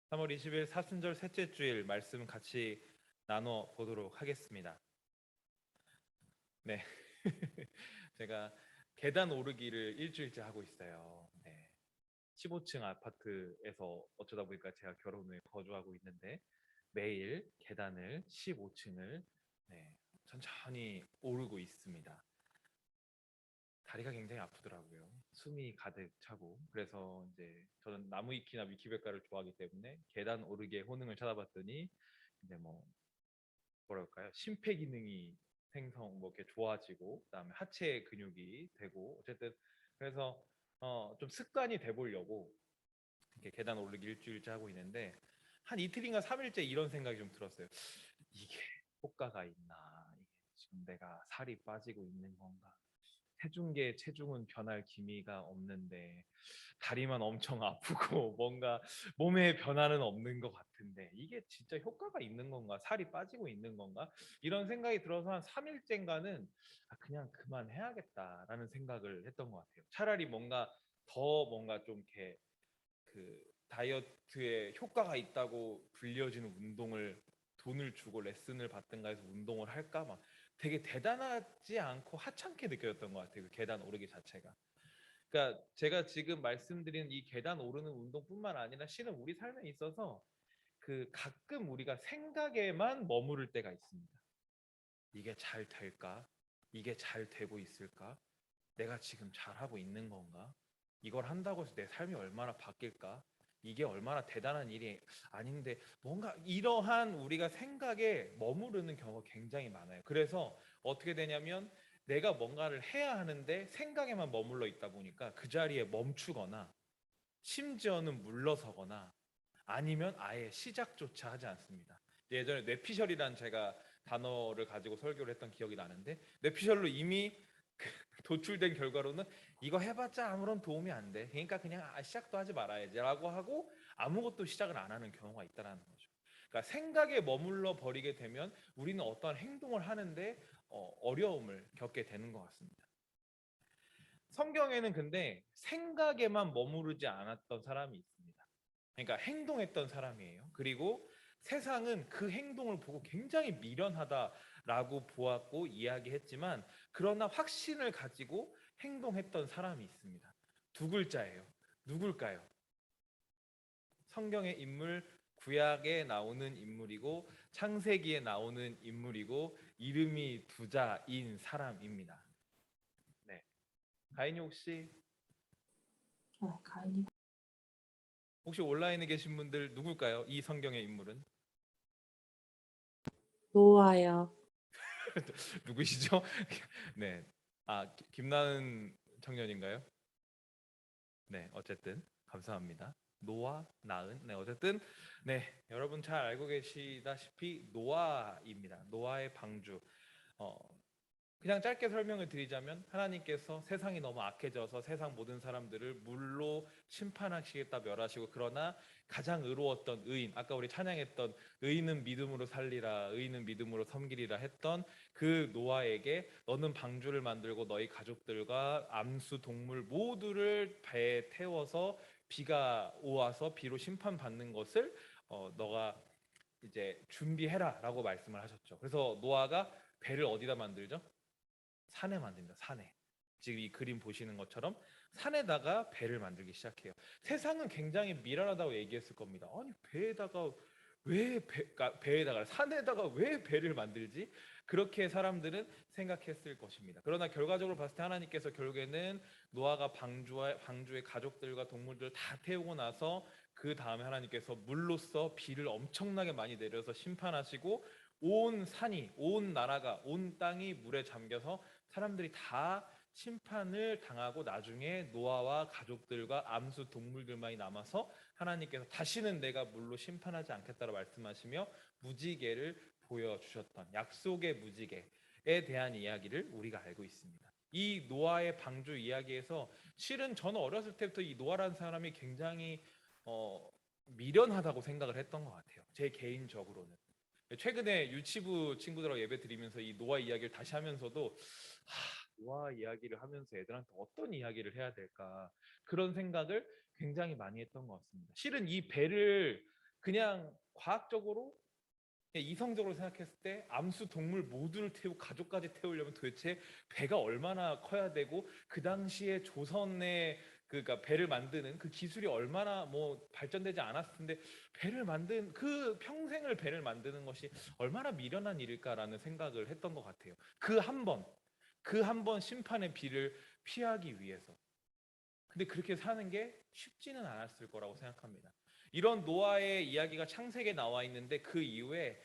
3월 20일 사순절 셋째 주일 말씀 같이 나눠 보도록 하겠습니다. 네, 제가 계단 오르기를 일주일째 하고 있어요. 네, 15층 아파트에서 어쩌다 보니까 제가 결혼 후에 거주하고 있는데 매일 계단을 15층을 천천히 오르고 있습니다. 다리가 굉장히 아프더라고요. 숨이 가득 차고. 그래서 이제 저는 나무위키나 위키백과를 좋아하기 때문에 계단 오르기의 효능을 찾아봤더니 이제 뭐랄까요, 심폐기능이 생성 뭐 이렇게 좋아지고, 그다음에 하체 근육이 되고, 어쨌든 그래서 좀 습관이 돼 보려고 이렇게 계단 오르기 일주일째 하고 있는데, 한 이틀인가 3일째 이런 생각이 좀 들었어요. 이게 효과가 있나? 이게 지금 내가 살이 빠지고 있는 건가? 체중은 변할 기미가 없는데 다리만 엄청 아프고 뭔가 몸에 변화는 없는 것 같은데 이게 진짜 효과가 있는 건가? 살이 빠지고 있는 건가? 이런 생각이 들어서 한 3일째인가는 그냥 그만해야겠다라는 생각을 했던 것 같아요. 차라리 뭔가 좀 이렇게 그 다이어트에 효과가 있다고 불려지는 운동을 돈을 주고 레슨을 받든가 해서 운동을 할까 막 되게 대단하지 않고 하찮게 느껴졌던 것 같아요. 그 계단 오르기 자체가. 그러니까 제가 지금 말씀드린 이 계단 오르는 운동뿐만 아니라 실은 우리 삶에 있어서 그 가끔 우리가 생각에만 머무를 때가 있습니다. 이게 잘 될까? 이게 잘 되고 있을까? 내가 지금 잘하고 있는 건가? 이걸 한다고 해서 내 삶이 얼마나 바뀔까? 이게 얼마나 대단한 일이 아닌데 뭔가 이러한 우리가 생각에 머무르는 경우가 굉장히 많아요. 그래서 어떻게 되냐면 내가 뭔가를 해야 하는데 생각에만 머물러 있다 보니까 그 자리에 멈추거나 심지어는 물러서거나 아니면 아예 시작조차 하지 않습니다. 예전에 뇌피셜이란 제가 단어를 가지고 설교를 했던 기억이 나는데 뇌피셜로 이미 도출된 결과로는 이거 해봤자 아무런 도움이 안 돼. 그러니까 그냥 시작도 하지 말아야지라고 하고 아무것도 시작을 안 하는 경우가 있다는 거죠. 그러니까 생각에 머물러 버리게 되면 우리는 어떠한 행동을 하는데 어려움을 겪게 되는 것 같습니다. 성경에는 근데 생각에만 머무르지 않았던 사람이 있습니다. 그러니까 행동했던 사람이에요. 그리고 세상은 그 행동을 보고 굉장히 미련하다라고 보았고 이야기했지만 그러나 확신을 가지고 행동했던 사람이 있습니다. 두 글자예요. 누굴까요? 성경의 인물, 구약에 나오는 인물이고 창세기에 나오는 인물이고 이름이 두 자인 사람입니다. 네. 가인이 가인이 혹시 온라인에 계신 분들 누굴까요? 이 성경의 인물은 노아요. 누구시죠? 네. 김나은 청년인가요? 네, 어쨌든 감사합니다. 노아, 나은. 네, 어쨌든 여러분 잘 알고 계시다시피 노아입니다. 노아의 방주. 어, 그냥 짧게 설명을 드리자면 하나님께서 세상이 너무 악해져서 세상 모든 사람들을 물로 심판하시겠다 멸하시고 그러나 가장 의로웠던 의인 아까 우리 찬양했던 의인은 믿음으로 살리라 의인은 믿음으로 섬기리라 했던 그 노아에게 너는 방주를 만들고 너희 가족들과 암수 동물 모두를 배에 태워서 비가 오와서 비로 심판받는 것을 너가 이제 준비해라라고 말씀을 하셨죠. 그래서 노아가 배를 어디다 만들죠? 산에 만듭니다. 산에. 지금 이 그림 보시는 것처럼 산에다가 배를 만들기 시작해요. 세상은 굉장히 미련하다고 얘기했을 겁니다. 아니 배에다가 배에다가 산에다가 왜 배를 만들지? 그렇게 사람들은 생각했을 것입니다. 그러나 결과적으로 봤을 때 하나님께서 결국에는 노아가 방주의 가족들과 동물들을 다 태우고 나서 그 다음에 하나님께서 물로써 비를 엄청나게 많이 내려서 심판하시고 온 산이 온 나라가 온 땅이 물에 잠겨서 사람들이 다 심판을 당하고 나중에 노아와 가족들과 암수 동물들만이 남아서 하나님께서 다시는 내가 물로 심판하지 않겠다고 말씀하시며 무지개를 보여주셨던 약속의 무지개에 대한 이야기를 우리가 알고 있습니다. 이 노아의 방주 이야기에서 실은 저는 어렸을 때부터 이 노아라는 사람이 굉장히 미련하다고 생각을 했던 것 같아요. 제 개인적으로는. 최근에 유치부 친구들하고 예배 드리면서 이 노아 이야기를 다시 하면서도 노아 이야기를 하면서 애들한테 어떤 이야기를 해야 될까 그런 생각을 굉장히 많이 했던 것 같습니다. 실은 이 배를 그냥 과학적으로, 그냥 이성적으로 생각했을 때 암수 동물 모두를 태우고 가족까지 태우려면 도대체 배가 얼마나 커야 되고, 그 당시에 조선의 그러니까 배를 만드는 그 기술이 얼마나 뭐 발전되지 않았을 텐데, 배를 만든 그 평생을 배를 만드는 것이 얼마나 미련한 일일까라는 생각을 했던 것 같아요. 그 한 번 심판의 비를 피하기 위해서. 근데 그렇게 사는 게 쉽지는 않았을 거라고 생각합니다. 이런 노아의 이야기가 창세기에 나와 있는데, 그 이후에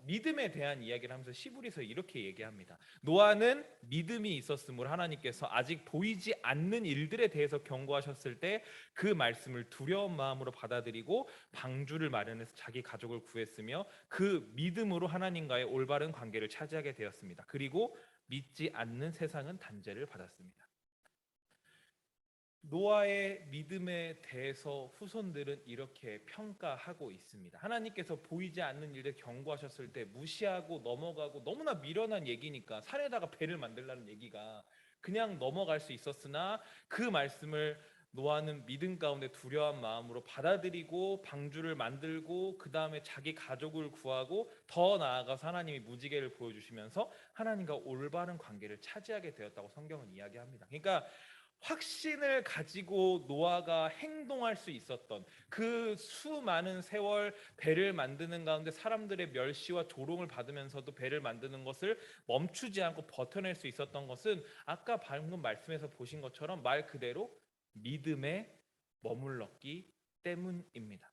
믿음에 대한 이야기를 하면서 시브리서 이렇게 얘기합니다. 노아는 믿음이 있었으므로 하나님께서 아직 보이지 않는 일들에 대해서 경고하셨을 때 그 말씀을 두려운 마음으로 받아들이고 방주를 마련해서 자기 가족을 구했으며, 그 믿음으로 하나님과의 올바른 관계를 차지하게 되었습니다. 그리고 믿지 않는 세상은 단죄를 받았습니다. 노아의 믿음에 대해서 후손들은 이렇게 평가하고 있습니다. 하나님께서 보이지 않는 일에 경고하셨을 때 무시하고 넘어가고, 너무나 미련한 얘기니까 산에다가 배를 만들라는 얘기가 그냥 넘어갈 수 있었으나, 그 말씀을 노아는 믿음 가운데 두려운 마음으로 받아들이고 방주를 만들고, 그 다음에 자기 가족을 구하고, 더 나아가서 하나님이 무지개를 보여주시면서 하나님과 올바른 관계를 차지하게 되었다고 성경은 이야기합니다. 그러니까 확신을 가지고 노아가 행동할 수 있었던 그 수많은 세월 배를 만드는 가운데 사람들의 멸시와 조롱을 받으면서도 배를 만드는 것을 멈추지 않고 버텨낼 수 있었던 것은, 아까 방금 말씀에서 보신 것처럼 말 그대로 믿음에 머물렀기 때문입니다.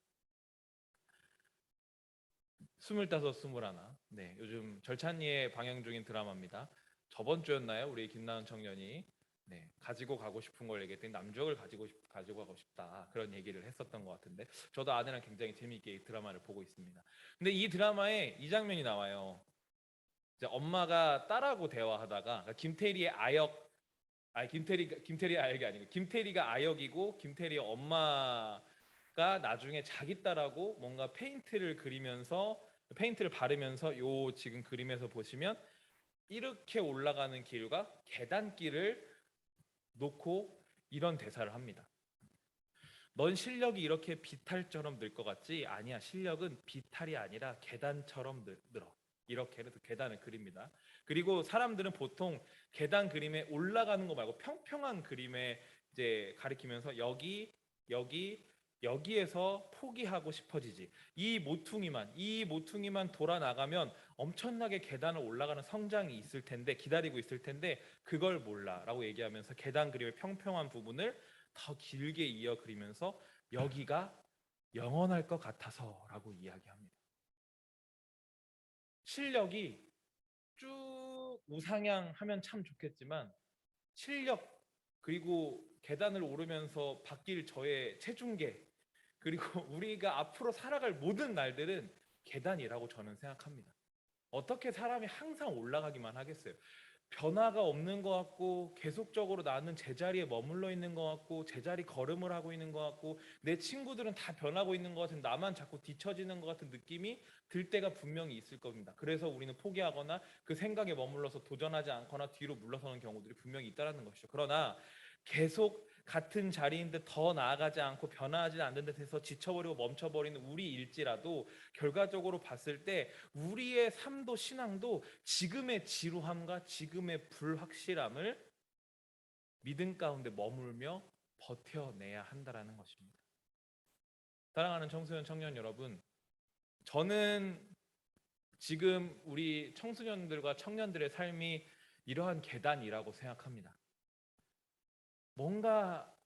25, 21. 네, 요즘 절찬리에 방영 중인 드라마입니다. 저번 주였나요? 우리 김나은 청년이 가지고 가고 싶은 걸 얘기했더니 남주역을 가지고 가고 싶다, 그런 얘기를 했었던 것 같은데, 저도 아내랑 굉장히 재미있게 이 드라마를 보고 있습니다. 근데 이 드라마에 이 장면이 나와요. 이제 엄마가 딸하고 대화하다가, 그러니까 김태리의 아역, 아니 김태리 아역이 아니고 김태리가 아역이고, 김태리의 엄마가 나중에 자기 딸하고 뭔가 페인트를 바르면서, 요 지금 그림에서 보시면 이렇게 올라가는 길과 계단길을 놓고 이런 대사를 합니다. 넌 실력이 이렇게 비탈처럼 늘 것 같지? 아니야, 실력은 비탈이 아니라 계단처럼 늘어. 이렇게 해서 계단을 그립니다. 그리고 사람들은 보통 계단 그림에 올라가는 거 말고 평평한 그림에 이제 가리키면서, 여기 여기에서 포기하고 싶어지지. 이 모퉁이만 돌아 나가면 엄청나게 계단을 올라가는 성장이 있을 텐데, 기다리고 있을 텐데, 그걸 몰라라고 얘기하면서 계단 그림의 평평한 부분을 더 길게 이어 그리면서, 여기가 영원할 것 같아서라고 이야기합니다. 실력이 쭉 우상향하면 참 좋겠지만, 실력 그리고 계단을 오르면서 바뀔 저의 체중계, 그리고 우리가 앞으로 살아갈 모든 날들은 계단이라고 저는 생각합니다. 어떻게 사람이 항상 올라가기만 하겠어요? 변화가 없는 것 같고, 계속적으로 나는 제자리에 머물러 있는 것 같고, 제자리 걸음을 하고 있는 것 같고, 내 친구들은 다 변하고 있는 것 같은, 나만 자꾸 뒤처지는 것 같은 느낌이 들 때가 분명히 있을 겁니다. 그래서 우리는 포기하거나 그 생각에 머물러서 도전하지 않거나 뒤로 물러서는 경우들이 분명히 있다는 것이죠. 그러나 계속 같은 자리인데 더 나아가지 않고 변화하지 않는 듯해서 지쳐버리고 멈춰버리는 우리일지라도, 결과적으로 봤을 때 우리의 삶도 신앙도 지금의 지루함과 지금의 불확실함을 믿음 가운데 머물며 버텨내야 한다라는 것입니다. 사랑하는 청소년 청년 여러분, 저는 지금 우리 청소년들과 청년들의 삶이 이러한 계단이라고 생각합니다. 뭔가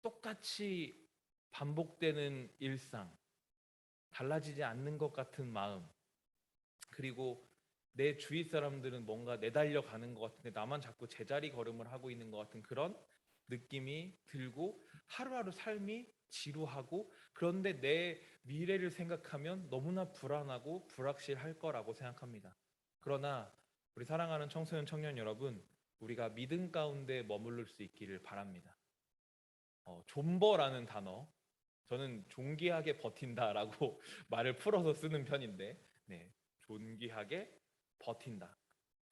똑같이 반복되는 일상, 달라지지 않는 것 같은 마음, 그리고 내 주위 사람들은 뭔가 내달려 가는 것 같은데 나만 자꾸 제자리 걸음을 하고 있는 것 같은 그런 느낌이 들고, 하루하루 삶이 지루하고, 그런데 내 미래를 생각하면 너무나 불안하고 불확실할 거라고 생각합니다. 그러나 우리 사랑하는 청소년 청년 여러분, 우리가 믿음 가운데 머무를 수 있기를 바랍니다. 존버라는 단어, 저는 존귀하게 버틴다라고 말을 풀어서 쓰는 편인데, 네, 존귀하게 버틴다.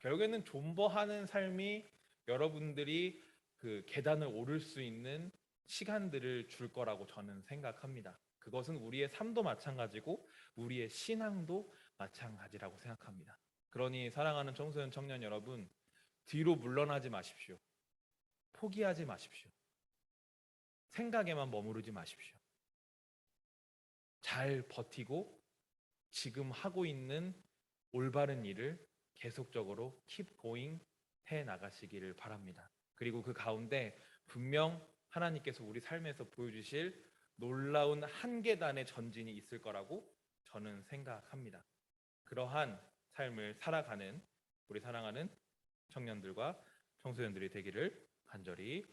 결국에는 존버하는 삶이 여러분들이 그 계단을 오를 수 있는 시간들을 줄 거라고 저는 생각합니다. 그것은 우리의 삶도 마찬가지고 우리의 신앙도 마찬가지라고 생각합니다. 그러니 사랑하는 청소년 청년 여러분, 뒤로 물러나지 마십시오. 포기하지 마십시오. 생각에만 머무르지 마십시오. 잘 버티고 지금 하고 있는 올바른 일을 계속적으로 keep going 해 나가시기를 바랍니다. 그리고 그 가운데 분명 하나님께서 우리 삶에서 보여주실 놀라운 한 계단의 전진이 있을 거라고 저는 생각합니다. 그러한 삶을 살아가는 우리 사랑하는 청년들과 청소년들이 되기를 간절히